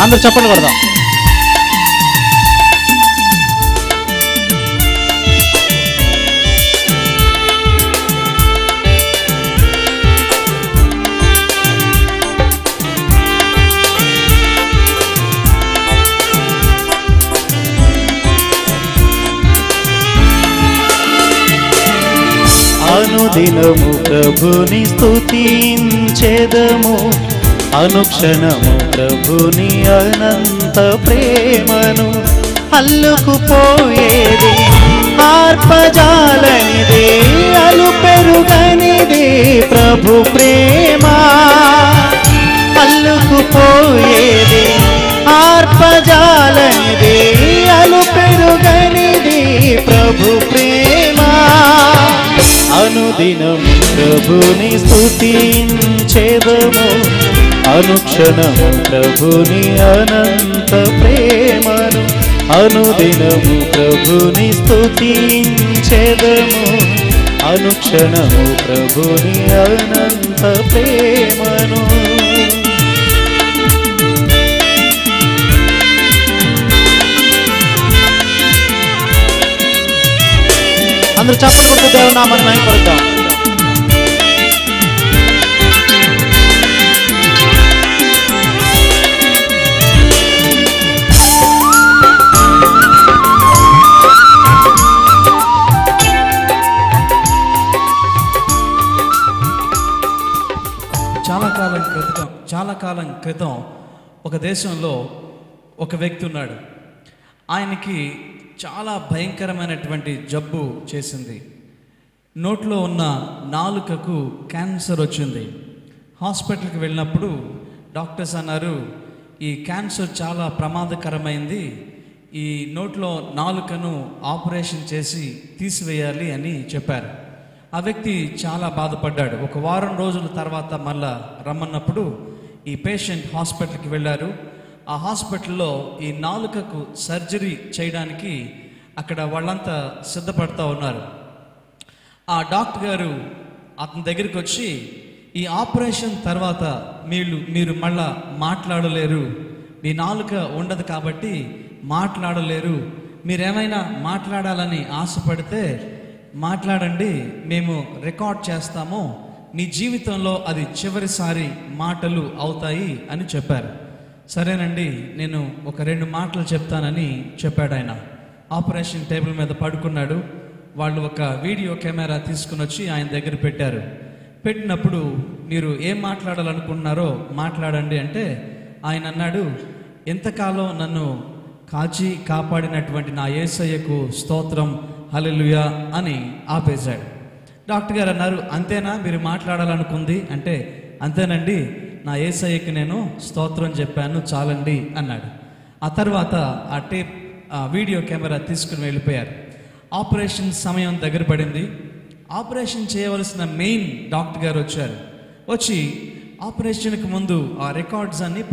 అందరు చప్పట్లు కొడదాం. అనుదినము ప్రభుని స్తుతించెదము, అనుక్షణము ప్రభుని అనంత ప్రేమను. అల్లుకుపోయేది ఆర్పజాలనిదే, అలు పెరుగనిదే ప్రభు ప్రేమ. అల్లుకుపోయేది ఆర్పజాలనిదే, అలు పెరుగనిదే ప్రభు ప్రేమ. అనుదినము ప్రభుని స్తుతించెదము, అనుక్షణము ప్రభుని అనంత ప్రేమను. అనుదినము ప్రభుని స్తుతించెదము, అనుక్షణము ప్రభుని అనంత ప్రేమను. అందరూ చప్పట్లు కొడుతూ దేవుని నామాన్ని మహిమపరుద్దాం. చాలా కాలం క్రితం ఒక దేశంలో ఒక వ్యక్తి ఉన్నాడు. ఆయనకి చాలా భయంకరమైనటువంటి జబ్బు చేసింది. నోట్లో ఉన్న నాలుకకు క్యాన్సర్ వచ్చింది. హాస్పిటల్కి వెళ్ళినప్పుడు డాక్టర్స్ అన్నారు, ఈ క్యాన్సర్ చాలా ప్రమాదకరమైంది, ఈ నోట్లో నాలుకను ఆపరేషన్ చేసి తీసివేయాలి అని చెప్పారు. ఆ వ్యక్తి చాలా బాధపడ్డాడు. ఒక వారం రోజుల తర్వాత మళ్ళా రమ్మన్నప్పుడు ఈ పేషెంట్ హాస్పిటల్కి వెళ్ళారు. ఆ హాస్పిటల్లో ఈ నాలుకకు సర్జరీ చేయడానికి అక్కడ వాళ్ళంతా సిద్ధపడుతూ ఉన్నారు. ఆ డాక్టర్ గారు అతని దగ్గరికి వచ్చి, ఈ ఆపరేషన్ తర్వాత మీరు మళ్ళా మాట్లాడలేరు, మీ నాలుక ఉండదు కాబట్టి మాట్లాడలేరు, మీరేమైనా మాట్లాడాలని ఆశపడితే మాట్లాడండి, మేము రికార్డ్ చేస్తాము, మీ జీవితంలో అది చివరిసారి మాటలు అవుతాయి అని చెప్పారు. సరేనండి, నేను ఒక 2 మాటలు చెప్తానని చెప్పాడు ఆయన. ఆపరేషన్ టేబుల్ మీద పడుకున్నాడు. వాళ్ళు ఒక వీడియో కెమెరా తీసుకుని వచ్చి ఆయన దగ్గర పెట్టారు. పెట్టినప్పుడు మీరు ఏం మాట్లాడాలనుకుంటున్నారో మాట్లాడండి అంటే ఆయన అన్నాడు, ఎంతకాలం నన్ను కాచి కాపాడినటువంటి నా యేసయ్యకు స్తోత్రం, హల్లెలూయా అని ఆపేశాడు. డాక్టర్ గారు అన్నారు, అంతేనా మీరు మాట్లాడాలనుకుంది అంటే, అంతేనండి, నా యేసయ్యకి నేను స్తోత్రం చెప్పాను, చాలండి అన్నాడు. ఆ తర్వాత ఆ వీడియో కెమెరా తీసుకుని వెళ్ళిపోయారు. ఆపరేషన్ సమయం దగ్గర పడింది. ఆపరేషన్ చేయవలసిన మెయిన్ డాక్టర్ గారు వచ్చారు. వచ్చి ఆపరేషన్కి ముందు ఆ రికార్డ్స్ అన్ని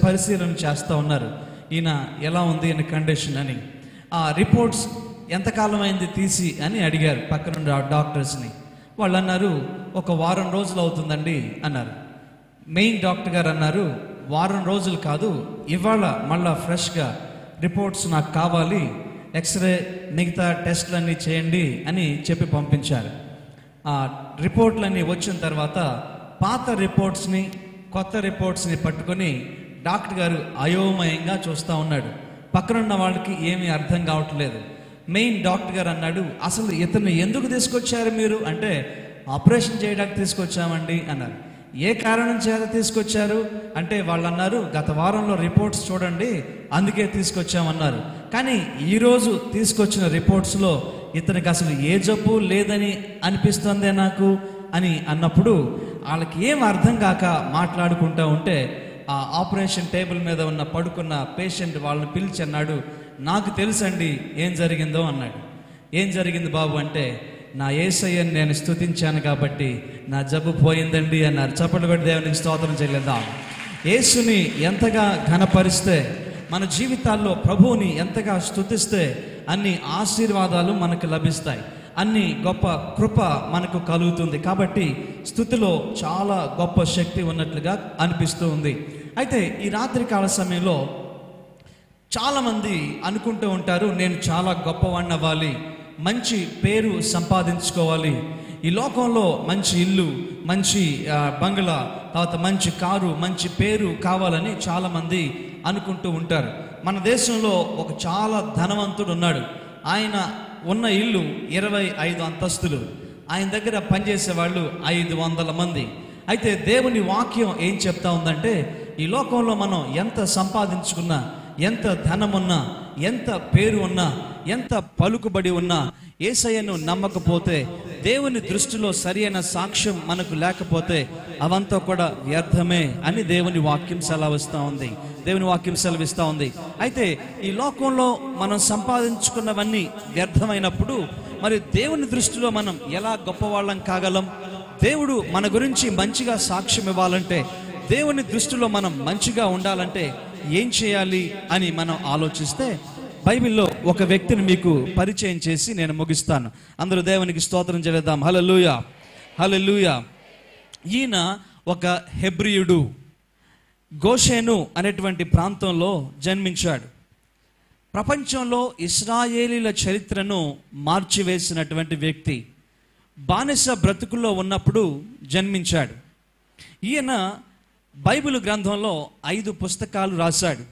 పరిశీలన చేస్తూ ఉన్నారు. ఈయన ఎలా ఉంది ఈయన కండిషన్ అని. ఆ రిపోర్ట్స్ ఎంతకాలం అయింది తీసి అని అడిగారు పక్కనుండి ఆ డాక్టర్స్ని. వాళ్ళు అన్నారు, ఒక వారం రోజులు అవుతుందండి అన్నారు. మెయిన్ డాక్టర్ గారు అన్నారు, వారం రోజులు కాదు, ఇవాళ మళ్ళా ఫ్రెష్గా రిపోర్ట్స్ నాకు కావాలి, ఎక్స్రే మిగతా టెస్టులన్నీ చేయండి అని చెప్పి పంపించారు. ఆ రిపోర్ట్లన్నీ వచ్చిన తర్వాత పాత రిపోర్ట్స్ని కొత్త రిపోర్ట్స్ని పట్టుకొని డాక్టర్ గారు అయోమయంగా చూస్తూ ఉన్నాడు. పక్కనున్న వాళ్ళకి ఏమీ అర్థం కావట్లేదు. మెయిన్ డాక్టర్ గారు అన్నాడు, అసలు ఇతన్ని ఎందుకు తీసుకొచ్చారు మీరు అంటే, ఆపరేషన్ చేయడానికి తీసుకొచ్చామండి అన్నారు. ఏ కారణం చేత తీసుకొచ్చారు అంటే వాళ్ళు అన్నారు, గత వారంలో రిపోర్ట్స్ చూడండి అందుకే తీసుకొచ్చామన్నారు. కానీ ఈరోజు తీసుకొచ్చిన రిపోర్ట్స్లో ఇతనికి అసలు ఏ జబ్బు లేదని అనిపిస్తుందే నాకు అని అన్నప్పుడు వాళ్ళకి ఏం అర్థం కాక మాట్లాడుకుంటూ ఉంటే ఆ ఆపరేషన్ టేబుల్ మీద ఉన్న పడుకున్న పేషెంట్ వాళ్ళని పిలిచి అన్నాడు, నాకు తెలుసండి ఏం జరిగిందో అన్నాడు. ఏం జరిగింది బాబు అంటే, నా యేసయ్యని నేను స్తుతించాను కాబట్టి నా జబ్బు పోయిందండి అన్నారు. చప్పట్లు కొట్టి దేవునికి స్తోత్రం చెల్లిద్దాం. యేసుని ఎంతగా ఘనపరిస్తే, మన జీవితాల్లో ప్రభువుని ఎంతగా స్తుతిస్తే అన్ని ఆశీర్వాదాలు మనకు లభిస్తాయి, అన్ని గొప్ప కృప మనకు కలుగుతుంది. కాబట్టి స్తుతిలో చాలా గొప్ప శక్తి ఉన్నట్లుగా అనిపిస్తూ ఉంది. అయితే ఈ రాత్రికాల సమయంలో చాలామంది అనుకుంటూ ఉంటారు, నేను చాలా గొప్పవాడిని అవ్వాలి, మంచి పేరు సంపాదించుకోవాలి, ఈ లోకంలో మంచి ఇల్లు, మంచి బంగ్లా, తర్వాత మంచి కారు, మంచి పేరు కావాలని చాలామంది అనుకుంటూ ఉంటారు. మన దేశంలో ఒక చాలా ధనవంతుడు ఉన్నాడు. ఆయన ఉన్న ఇల్లు 25 అంతస్తులు. ఆయన దగ్గర పనిచేసే వాళ్ళు 500 మంది. అయితే దేవుని వాక్యం ఏం చెప్తా ఉందంటే, ఈ లోకంలో మనం ఎంత సంపాదించుకున్నా, ఎంత ధనమున్నా, ఎంత పేరు ఉన్నా, ఎంత పలుకుబడి ఉన్నా, యేసయ్యను నమ్మకపోతే, దేవుని దృష్టిలో సరి అయిన సాక్ష్యం మనకు లేకపోతే అవంతా కూడా వ్యర్థమే అని దేవుని వాక్యం సెలవిస్తూ ఉంది. దేవుని వాక్యం సెలవిస్తూ ఉంది. అయితే ఈ లోకంలో మనం సంపాదించుకున్నవన్నీ వ్యర్థమైనప్పుడు మరి దేవుని దృష్టిలో మనం ఎలా గొప్పవాళ్ళం కాగలం? దేవుడు మన గురించి మంచిగా సాక్ష్యం ఇవ్వాలంటే, దేవుని దృష్టిలో మనం మంచిగా ఉండాలంటే ఏం చేయాలి అని మనం ఆలోచిస్తే, బైబిల్లో ఒక వ్యక్తిని మీకు పరిచయం చేసి నేను ముగిస్తాను. అందరూ దేవునికి స్తోత్రం చేద్దాం. హల్లెలూయా, హల్లెలూయా. ఈయన ఒక హెబ్రీయుడు, గోషేను అనేటువంటి ప్రాంతంలో జన్మించాడు. ప్రపంచంలో ఇశ్రాయేలీల చరిత్రను మార్చివేసినటువంటి వ్యక్తి. బానిస బ్రతుకుల్లో ఉన్నప్పుడు జన్మించాడు. ఈయన బైబిల్ గ్రంథంలో 5 పుస్తకాలు రాశాడు.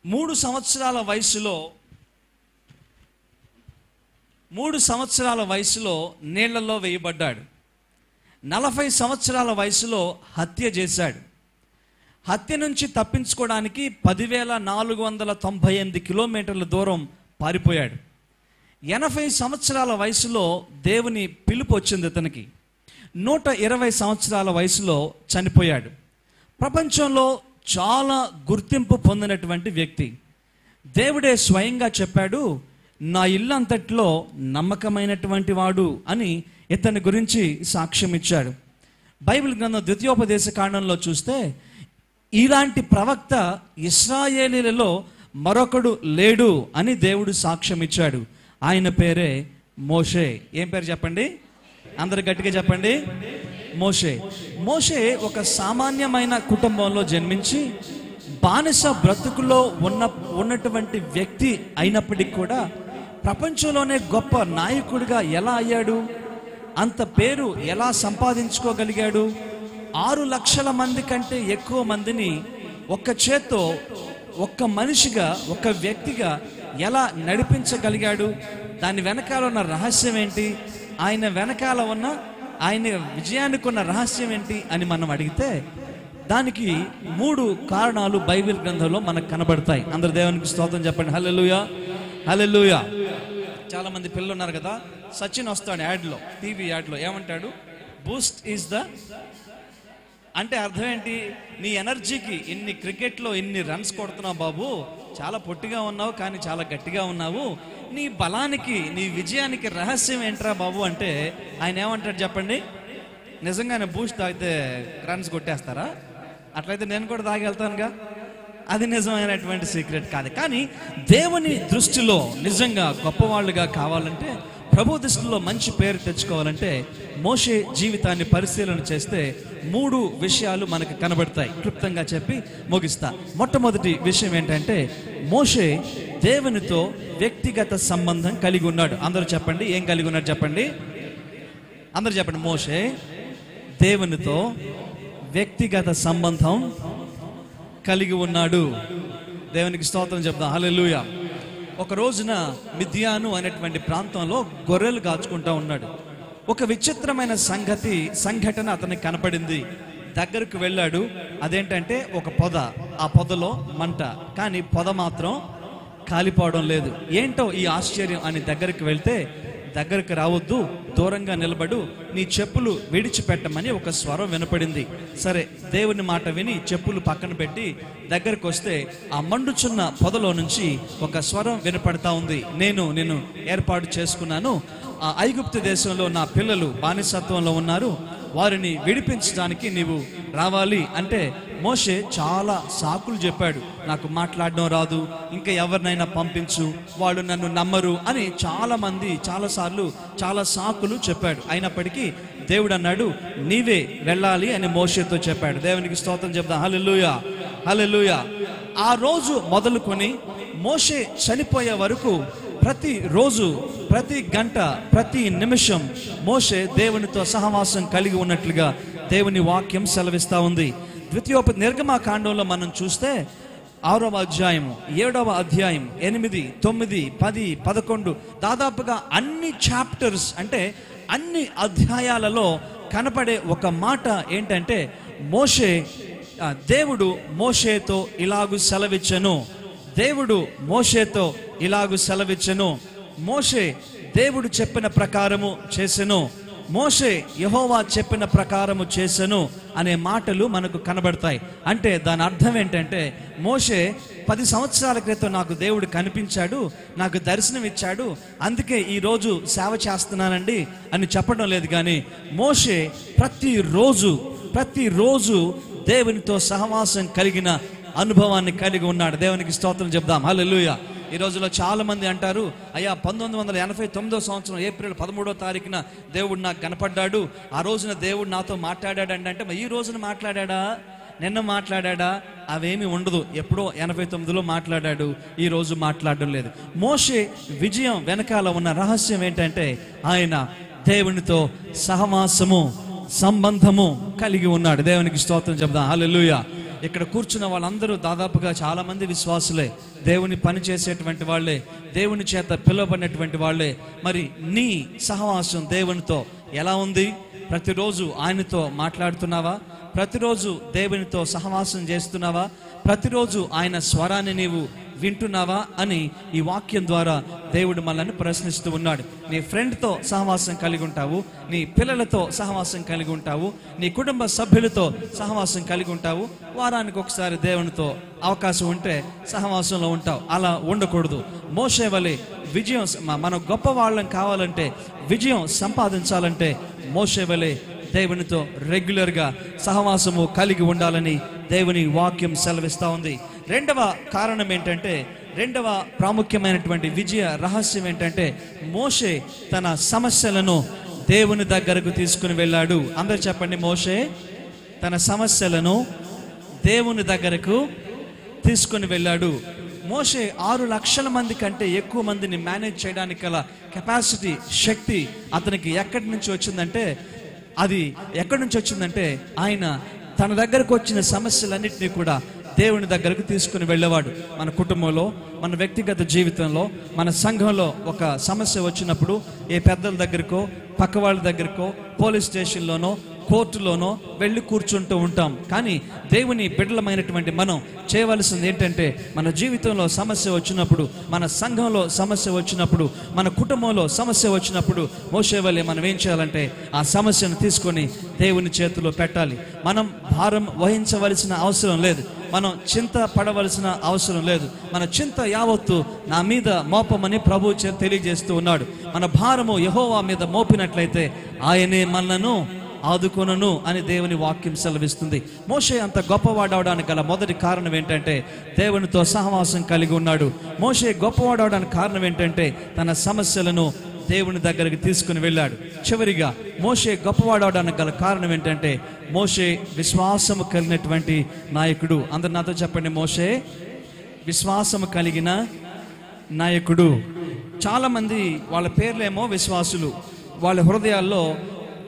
3 సంవత్సరాల వయసులో నీళ్లలో వేయబడ్డాడు. 40 సంవత్సరాల వయసులో హత్య చేశాడు. హత్య నుంచి తప్పించుకోవడానికి 10,498 కిలోమీటర్ల దూరం పారిపోయాడు. 80 సంవత్సరాల వయసులో దేవుని పిలుపు వచ్చింది అతనికి. 120 సంవత్సరాల వయసులో చనిపోయాడు. ప్రపంచంలో చాలా గుర్తింపు పొందినటువంటి వ్యక్తి. దేవుడే స్వయంగా చెప్పాడు, నా ఇల్లంతట్లో నమ్మకమైనటువంటి వాడు అని ఇతని గురించి సాక్ష్యం ఇచ్చాడు. బైబిల్ గ్రంథం ద్వితీయోపదేశ కాండంలో చూస్తే, ఇలాంటి ప్రవక్త ఇశ్రాయేలీలలో మరొకడు లేడు అని దేవుడు సాక్ష్యం ఇచ్చాడు. ఆయన పేరే మోషే. ఏం పేరు చెప్పండి? అందరు గట్టిగా చెప్పండి. మోషే. మోషే ఒక సామాన్యమైన కుటుంబంలో జన్మించి బానిస బ్రతుకులో ఉన్నటువంటి వ్యక్తి అయినప్పటికీ కూడా ప్రపంచంలోనే గొప్ప నాయకుడిగా ఎలా అయ్యాడు? అంత పేరు ఎలా సంపాదించుకోగలిగాడు? 6 లక్షల మంది కంటే ఎక్కువ మందిని ఒక్క చేత్తో, ఒక్క మనిషిగా, ఒక్క వ్యక్తిగా ఎలా నడిపించగలిగాడు? దాని వెనకాల ఉన్న రహస్యం ఏంటి? ఆయన వెనకాల ఉన్న, ఆయన విజయానికి ఉన్న రహస్యం ఏంటి అని మనం అడిగితే, దానికి 3 కారణాలు బైబిల్ గ్రంథంలో మనకు కనబడతాయి. అందరు దేవునికి స్తోత్రం చెప్పండి. హల్లెలూయా, హల్లెలూయా. చాలా మంది పిల్లలు ఉన్నారు కదా, సచిన్ వస్తాడు యాడ్లో, టీవీ యాడ్లో, ఏమంటాడు? బూస్ట్ ఈజ్ ద అంటే అర్థం ఏంటి? నీ ఎనర్జీకి క్రికెట్లో ఇన్ని రన్స్ కొడుతున్నావు బాబు, చాలా పొట్టిగా ఉన్నావు కానీ చాలా గట్టిగా ఉన్నావు, నీ బలానికి, నీ విజయానికి రహస్యం ఏంట్రా బాబు అంటే ఆయన ఏమంటాడు చెప్పండి? నిజంగానే బూస్ట్ తాగితే రన్స్ కొట్టేస్తారా? అట్లయితే నేను కూడా తాగి వెళ్తానుగా. అది నిజమైనటువంటి సీక్రెట్ కాదు. కానీ దేవుని దృష్టిలో నిజంగా గొప్పవాళ్ళుగా కావాలంటే, ప్రభు దృష్టిలో మంచి పేరు తెచ్చుకోవాలంటే, మోషే జీవితాన్ని పరిశీలన చేస్తే 3 విషయాలు మనకు కనబడతాయి. క్లుప్తంగా చెప్పి ముగిస్తా. మొట్టమొదటి విషయం ఏంటంటే, మోషే దేవునితో వ్యక్తిగత సంబంధం కలిగి ఉన్నాడు. అందరూ చెప్పండి, ఏం కలిగి ఉన్నాడు చెప్పండి? అందరూ చెప్పండి. మోషే దేవునితో వ్యక్తిగత సంబంధం కలిగి ఉన్నాడు. దేవునికి స్తోత్రం చెప్దాం. హల్లెలూయా. ఒక రోజున మిద్యాను అనేటువంటి ప్రాంతంలో గొర్రెలు కాచుకుంటూ ఉన్నాడు. ఒక విచిత్రమైన సంఘటన అతనికి కనపడింది. దగ్గరకు వెళ్ళాడు. అదేంటంటే ఒక పొద, ఆ పొదలో మంట, కానీ పొద మాత్రం కాలిపోవడం లేదు. ఏంటో ఈ ఆశ్చర్యం అని దగ్గరికి వెళ్తే, దగ్గరికి రావద్దు, దూరంగా నిలబడు, నీ చెప్పులు విడిచిపెట్టమని ఒక స్వరం వినపడింది. సరే, దేవుని మాట విని చెప్పులు పక్కన పెట్టి దగ్గరకు వస్తే, ఆ మండుచున్న పొదలో నుంచి ఒక స్వరం వినపడతా ఉంది. నేను ఏర్పాటు చేసుకున్నాను, ఆ ఐగుప్తు దేశంలో నా పిల్లలు బానిసత్వంలో ఉన్నారు, వారిని విడిపించడానికి నీవు రావాలి అంటే, మోషే చాలా సాకులు చెప్పాడు. నాకు మాట్లాడడం రాదు, ఇంకా ఎవరినైనా పంపించు, వాళ్ళు నన్ను నమ్మరు అని చాలాసార్లు చాలా సాకులు చెప్పాడు. అయినప్పటికీ దేవుడు అన్నాడు, నీవే వెళ్ళాలి అని మోషేతో చెప్పాడు. దేవునికి స్తోత్రం చెప్దాం. హల్లెలూయా, హల్లెలూయా. ఆ రోజు మొదలుకొని మోషే చనిపోయే వరకు ప్రతి రోజు, ప్రతి గంట, ప్రతి నిమిషం మోషే దేవునితో సహవాసం కలిగి ఉన్నట్లుగా దేవుని వాక్యం సెలవిస్తూ ఉంది. నిర్గమకాండంలో మనం చూస్తే 6వ అధ్యాయము, 7వ అధ్యాయం, 8, 9, 10, 11 దాదాపుగా అన్ని చాప్టర్స్ అంటే అన్ని అధ్యాయాలలో కనపడే ఒక మాట ఏంటంటే దేవుడు మోషేతో ఇలాగు సెలవిచ్చెను. దేవుడు మోషేతో ఇలాగు సెలవిచ్చెను. మోషే దేవుడు చెప్పిన ప్రకారము చేసెను. మోషే యెహోవా చెప్పిన ప్రకారము చేసెను అనే మాటలు మనకు కనబడతాయి. అంటే దాని అర్థం ఏంటంటే మోషే 10 సంవత్సరాల క్రితం నాకు దేవుడు కనిపించాడు, నాకు దర్శనం ఇచ్చాడు, అందుకే ఈరోజు సేవ చేస్తున్నానండి అని చెప్పడం లేదు. కానీ మోషే ప్రతిరోజు దేవునితో సహవాసం కలిగిన అనుభవాన్ని కలిగి ఉన్నాడు. దేవునికి స్తోత్రం చెప్దాం. హల్లెలూయా. ఈ రోజులో చాలా మంది అంటారు, అయ్యా 1989వ సంవత్సరం ఏప్రిల్ 13వ తారీఖున దేవుడు నాకు కనపడ్డాడు, ఆ రోజున దేవుడు నాతో మాట్లాడాడు అంటే ఈ రోజున మాట్లాడా, నిన్న మాట్లాడా? అవేమీ ఉండదు. ఎప్పుడో 89లో మాట్లాడాడు, ఈ రోజు మాట్లాడడం లేదు. మోషే విజయం వెనకాల ఉన్న రహస్యం ఏంటంటే ఆయన దేవునితో సహవాసము, సంబంధము కలిగి ఉన్నాడు. దేవునికి స్తోత్రం చెప్దాం. హల్లెలూయా. ఇక్కడ కూర్చున్న వాళ్ళందరూ దాదాపుగా చాలా మంది విశ్వాసులే, దేవుని పని చేసేటువంటి వాళ్ళే, దేవుని చేత పిలువబడినటువంటి వాళ్ళే. మరి నీ సహవాసం దేవునితో ఎలా ఉంది? ప్రతిరోజు ఆయనతో మాట్లాడుతున్నావా? ప్రతిరోజు దేవునితో సహవాసం చేస్తున్నావా? ప్రతిరోజు ఆయన స్వరాన్ని నీవు వింటున్నావా అని ఈ వాక్యం ద్వారా దేవుడు మనల్ని ప్రశ్నిస్తూ ఉన్నాడు. నీ ఫ్రెండ్తో సహవాసం కలిగి ఉంటావు, నీ పిల్లలతో సహవాసం కలిగి ఉంటావు, నీ కుటుంబ సభ్యులతో సహవాసం కలిగి ఉంటావు, వారానికి ఒకసారి దేవునితో అవకాశం ఉంటే సహవాసంలో ఉంటావు. అలా ఉండకూడదు. మోషే వలె విజయం, మనం గొప్ప వాళ్ళం కావాలంటే, విజయం సంపాదించాలంటే మోషే వలె దేవునితో రెగ్యులర్గా సహవాసము కలిగి ఉండాలని దేవుని వాక్యం సెలవిస్తూ ఉంది. రెండవ కారణం ఏంటంటే, రెండవ ప్రాముఖ్యమైనటువంటి విజయ రహస్యం ఏంటంటే మోషే తన సమస్యలను దేవుని దగ్గరకు తీసుకుని వెళ్ళాడు. అందరూ చెప్పండి, మోషే తన సమస్యలను దేవుని దగ్గరకు తీసుకుని వెళ్ళాడు. మోషే 6 లక్షల మంది కంటే ఎక్కువ మందిని మేనేజ్ చేయడానికి గల కెపాసిటీ, శక్తి అతనికి ఎక్కడి నుంచి వచ్చిందంటే, ఆయన తన దగ్గరకు వచ్చిన సమస్యలన్నింటినీ కూడా దేవుని దగ్గరకు తీసుకుని వెళ్ళేవాడు. మన కుటుంబంలో, మన వ్యక్తిగత జీవితంలో, మన సంఘంలో ఒక సమస్య వచ్చినప్పుడు ఏ పెద్దల దగ్గరకో, పక్క వాళ్ళ దగ్గరకో, పోలీస్ స్టేషన్లోనో, కోర్టులోనో వెళ్ళి కూర్చుంటూ ఉంటాం. కానీ దేవుని బిడ్డలమైనటువంటి మనం చేయవలసింది ఏంటంటే, మన జీవితంలో సమస్య వచ్చినప్పుడు, మన సంఘంలో సమస్య వచ్చినప్పుడు, మన కుటుంబంలో సమస్య వచ్చినప్పుడు మోషే వలె మనం ఏం చేయాలంటే ఆ సమస్యను తీసుకొని దేవుని చేతిలో పెట్టాలి. మనం భారం వహించవలసిన అవసరం లేదు, మనం చింత పడవలసిన అవసరం లేదు. మన చింత యావత్తు నా మీద మోపమని ప్రభు తెలియజేస్తూ ఉన్నాడు. మన భారము యెహోవా మీద మోపినట్లయితే ఆయనే మనలను ఆదుకొనును అని దేవుని వాక్యం సెలవిస్తుంది. మోషే అంత గొప్పవాడవడానికి గల మొదటి కారణం ఏంటంటే దేవునితో సహవాసం కలిగి ఉన్నాడు. మోషే గొప్పవాడవడానికి కారణం ఏంటంటే తన సమస్యలను దేవుని దగ్గరికి తీసుకుని వెళ్ళాడు. చివరిగా మోషే గొప్పవాడవడానికి గల కారణం ఏంటంటే మోషే విశ్వాసము కలిగినటువంటి నాయకుడు. అందరు నాతో చెప్పండి, మోషే విశ్వాసము కలిగిన నాయకుడు. చాలామంది వాళ్ళ పేర్లేమో విశ్వాసులు, వాళ్ళ హృదయాల్లో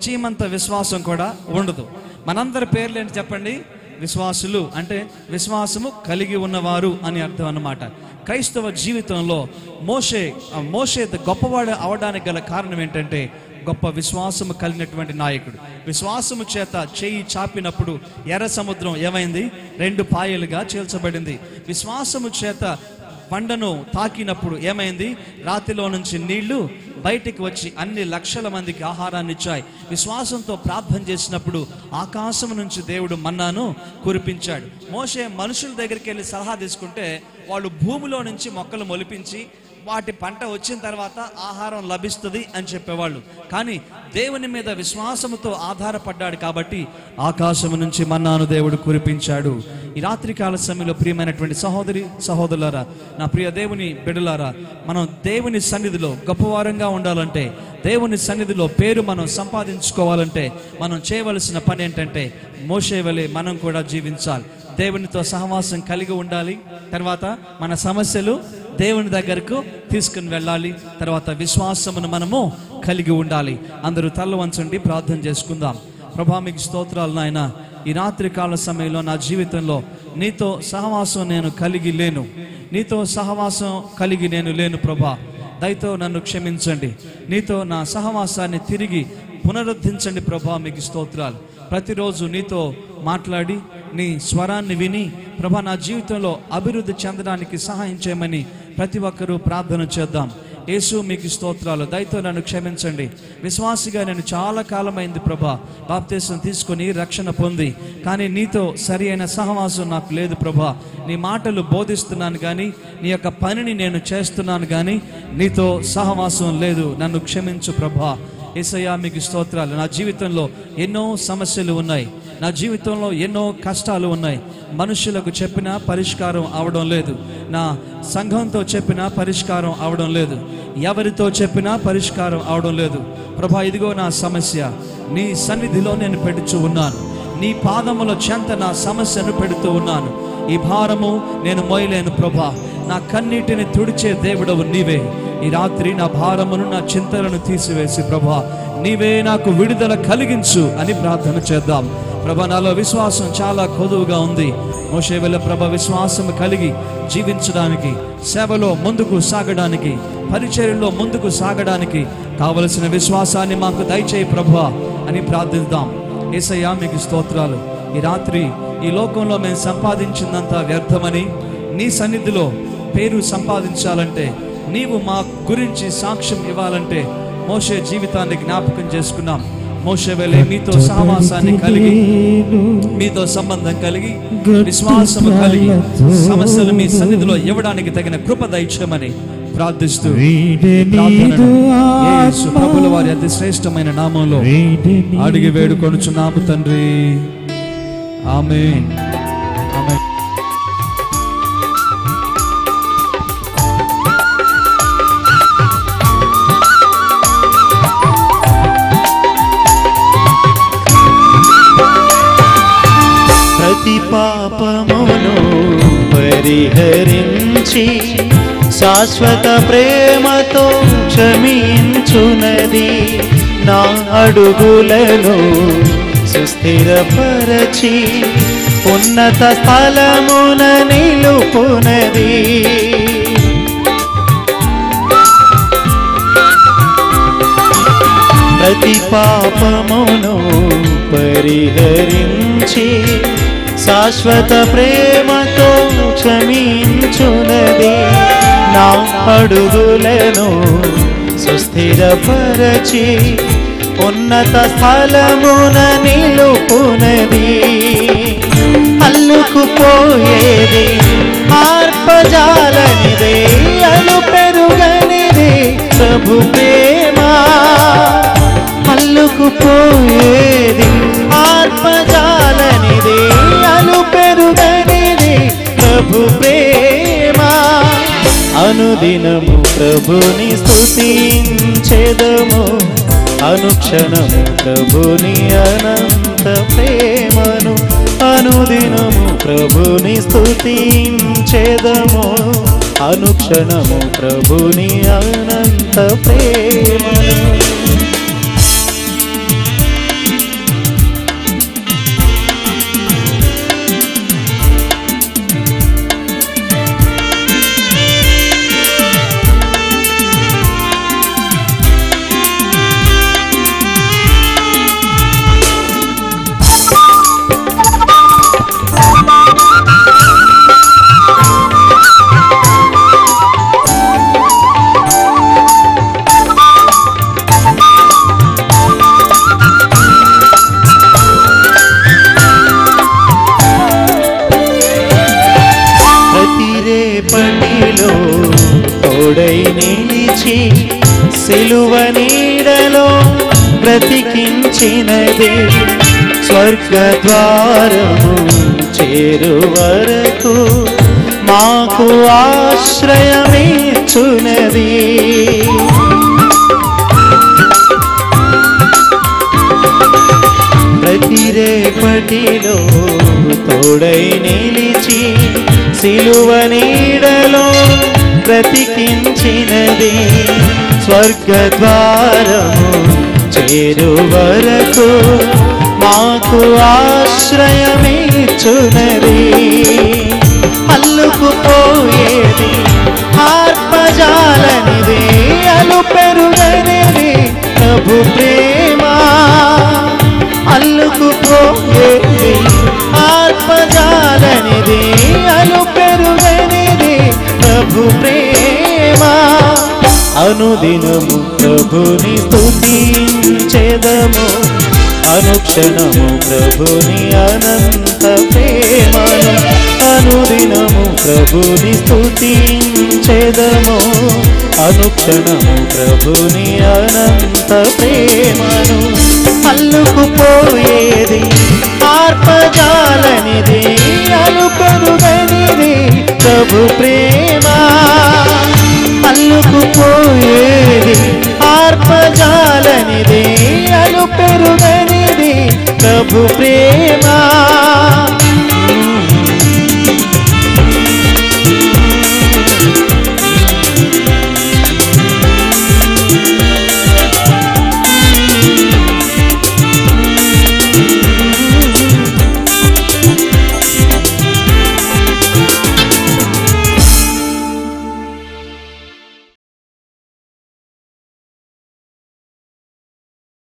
చీమంత విశ్వాసం కూడా ఉండదు. మనందరి పేర్లు ఏంటి చెప్పండి? విశ్వాసులు. అంటే విశ్వాసము కలిగి ఉన్నవారు అని అర్థం అన్నమాట. క్రైస్తవ జీవితంలో మోషే గొప్పవాడు అవడానికి గల కారణం ఏంటంటే గొప్ప విశ్వాసము కలిగినటువంటి నాయకుడు. విశ్వాసము చేత చేయి చాపినప్పుడు ఎర్ర సముద్రం ఏమైంది? 2 పాయలుగా చీల్చబడింది. విశ్వాసము చేత పండను తాకినప్పుడు ఏమైంది? రాతిలో నుంచి నీళ్లు బయటికి వచ్చి అన్ని లక్షల మందికి ఆహారాన్ని ఇచ్చాయి. విశ్వాసంతో ప్రార్థన చేసినప్పుడు ఆకాశం నుంచి దేవుడు మన్నాను కురిపించాడు. మోషే మనుషుల దగ్గరికి వెళ్ళి సలహా తీసుకుంటే వాళ్ళు భూమిలో నుంచి మొక్కలు మొలిపించి వాటి పంట వచ్చిన తర్వాత ఆహారం లభిస్తుంది అని చెప్పేవాళ్ళు. కానీ దేవుని మీద విశ్వాసముతో ఆధారపడ్డాడు కాబట్టి ఆకాశము నుంచి మన్నాను దేవుడు కురిపించాడు. ఈ రాత్రికాల సమయంలో ప్రియమైనటువంటి సహోదరి సహోదరులారా, నా ప్రియ దేవుని బిడ్డలారా, మనం దేవుని సన్నిధిలో గొప్పవారంగా ఉండాలంటే, దేవుని సన్నిధిలో పేరు మనం సంపాదించుకోవాలంటే మనం చేయవలసిన పని ఏంటంటే మోషే వలె మనం కూడా జీవించాలి. దేవునితో సహవాసం కలిగి ఉండాలి. తర్వాత మన సమస్యలు దేవుని దగ్గరకు తీసుకుని వెళ్ళాలి. తర్వాత విశ్వాసమును మనము కలిగి ఉండాలి. అందరూ తల వంచండి, ప్రార్థన చేసుకుందాం. ప్రభా, మీకు స్తోత్రాలు నాయన. ఈ రాత్రి కాల సమయంలో నా జీవితంలో నీతో సహవాసం నేను కలిగి లేను. నీతో సహవాసం కలిగి నేను లేను ప్రభా. దయతో నన్ను క్షమించండి. నీతో నా సహవాసాన్ని తిరిగి పునరుద్ధరించండి ప్రభా. మీకు స్తోత్రాలు. ప్రతిరోజు నీతో మాట్లాడి నీ స్వరాన్ని విని ప్రభా నా జీవితంలో అభివృద్ధి చెందడానికి సహాయం చేయమని ప్రతి ఒక్కరూ ప్రార్థన చేద్దాం. యేసు మీకు స్తోత్రాలు. దయతో నన్ను క్షమించండి. విశ్వాసిగా నేను చాలా కాలమైంది ప్రభా, బాప్తీసం తీసుకొని రక్షణ పొంది, కానీ నీతో సరి అయిన సహవాసం నాకు లేదు ప్రభా. నీ మాటలు బోధిస్తున్నాను కానీ నీ యొక్క పనిని నేను చేస్తున్నాను కానీ నీతో సహవాసం లేదు. నన్ను క్షమించు ప్రభా. యేసయ్యా మీకు స్తోత్రాలు. నా జీవితంలో ఎన్నో సమస్యలు ఉన్నాయి. నా జీవితంలో ఎన్నో కష్టాలు ఉన్నాయి. మనుషులకు చెప్పినా పరిష్కారం అవడం లేదు. నా సంఘంతో చెప్పినా పరిష్కారం అవడం లేదు. ఎవరితో చెప్పినా పరిష్కారం అవడం లేదు ప్రభా. ఇదిగో నా సమస్య నీ సన్నిధిలో నేను పెడుచు ఉన్నాను. నీ పాదముల చెంత నా సమస్యను పెడుతూ ఉన్నాను. ఈ భారము నేను మోయలేను ప్రభా. నా కన్నీటిని తుడిచే దేవుడవు నీవే. ఈ రాత్రి నా భారమును నా చింతలను తీసివేసి ప్రభా నీవే నాకు విడుదల కలిగించు అని ప్రార్థన చేద్దాం. ప్రభా, నాలో విశ్వాసం చాలా కొదువుగా ఉంది. మోషే వలె ప్రభా విశ్వాసం కలిగి జీవించడానికి, సేవలో ముందుకు సాగడానికి, పరిచర్యలో ముందుకు సాగడానికి కావలసిన విశ్వాసాన్ని మాకు దయచేయి ప్రభా అని ప్రార్థిద్దాం. యేసయ్యా మీకు స్తోత్రాలు. ఈ రాత్రి ఈ లోకంలో మేము సంపాదించిందంతా వ్యర్థమని, నీ సన్నిధిలో పేరు సంపాదించాలంటే, నీవు మా గురించి సాక్ష్యం ఇవ్వాలంటే మోషే జీవితాన్ని జ్ఞాపకం చేసుకున్నాం. మోషే వలె మీతో సహవాసాన్ని కలిగి, మీతో సంబంధం కలిగి, విశ్వాసము కలిగి సమస్యలు మీ సన్నిధిలో ఇవ్వడానికి తగిన కృప దయచేయమని ప్రార్థిస్తూ యేసు ప్రభుల వారి అతి శ్రేష్టమైన నామంలో అడిగి వేడుకొనుచున్నాము తండ్రి. ఆమేన్. ఆమేన్. ప్రతి పాపమును పరిహరించి శాశ్వత ప్రేమతో క్షమించునది. నా అడుగులను సుస్థిరపరచి ఉన్నత స్థలమున నిలుపునది. ప్రతి పాపమును పరిహరించి శాశ్వత ప్రేమతో క్షమించునది. నా అడుగులను సుస్థిరపరచి ఉన్నత స్థలమున నిలుపునది. అల్లుకుపోయేది ఆర్పజాలనిదే, అలు పెరుగనిది ప్రభు ప్రేమ. అల్లుకుపోయేది ఆత్మజాలనిదే, అలు పెరుగనిది ప్రభు ప్రేమ. అనుదినము ప్రభుని స్తుతించెదము, అనుక్షణము ప్రభుని అనంత ప్రేమను. అనుదినము ప్రభుని స్తుతించెదము, అనుక్షణము ప్రభుని అనంత ప్రేమను. బ్రతికించినది స్వర్గద్వారము చేరు వరకు మాకు ఆశ్రయమిచ్చునది. ప్రతి రేపటిలో తోడై నిలిచి సిలువ నీడలో బ్రతికించినది స్వర్గద్వారము చేరు వరకు మాకు ఆశ్రయమిచ్చునది. అల్లుకుపోయేది ఆత్మజాలనిది అలు పెరుగనిది ప్రభు ప్రేమ. అల్లుకుపోయేది ఆత్మజాలనిది అలు పెరుగనిది ప్రభు ప్రేమ. అనుదినము ప్రభుని స్తుతించెదము అనుక్షణము ప్రభుని అనంత ప్రేమను. అనుదినము ప్రభుని స్తుతించెదము అనుక్షణము ప్రభుని అనంత ప్రేమను. అల్లుకుపోయేది ఆర్పజాలనిది అలు పెరుగనిది ప్రభు ప్రేమ. అల్లుకుపోయేది ఆర్పజాలనిది అలు పెరుగనిది ప్రభు ప్రేమ.